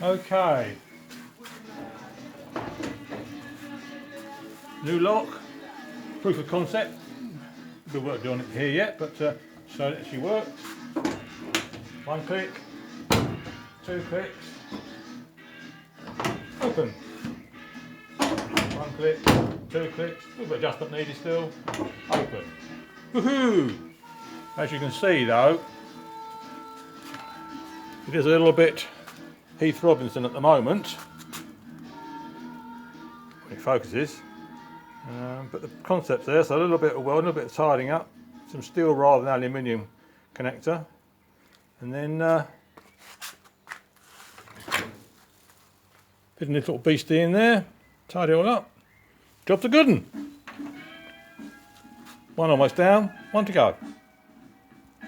Okay. New lock. Proof of concept. Good work doing it here yet, but so it actually works. One click, two clicks, open. One click, two clicks, a little bit of adjustment needed still, open. Woohoo! As you can see though, it is a little bit Heath Robinson at the moment, when it focuses, but the concept's there, so a little bit of welding, a little bit of tidying up, some steel rather than aluminium connector, and then fitting this little beastie in there, tidy it all up. Job's a good one. One almost down, one to go.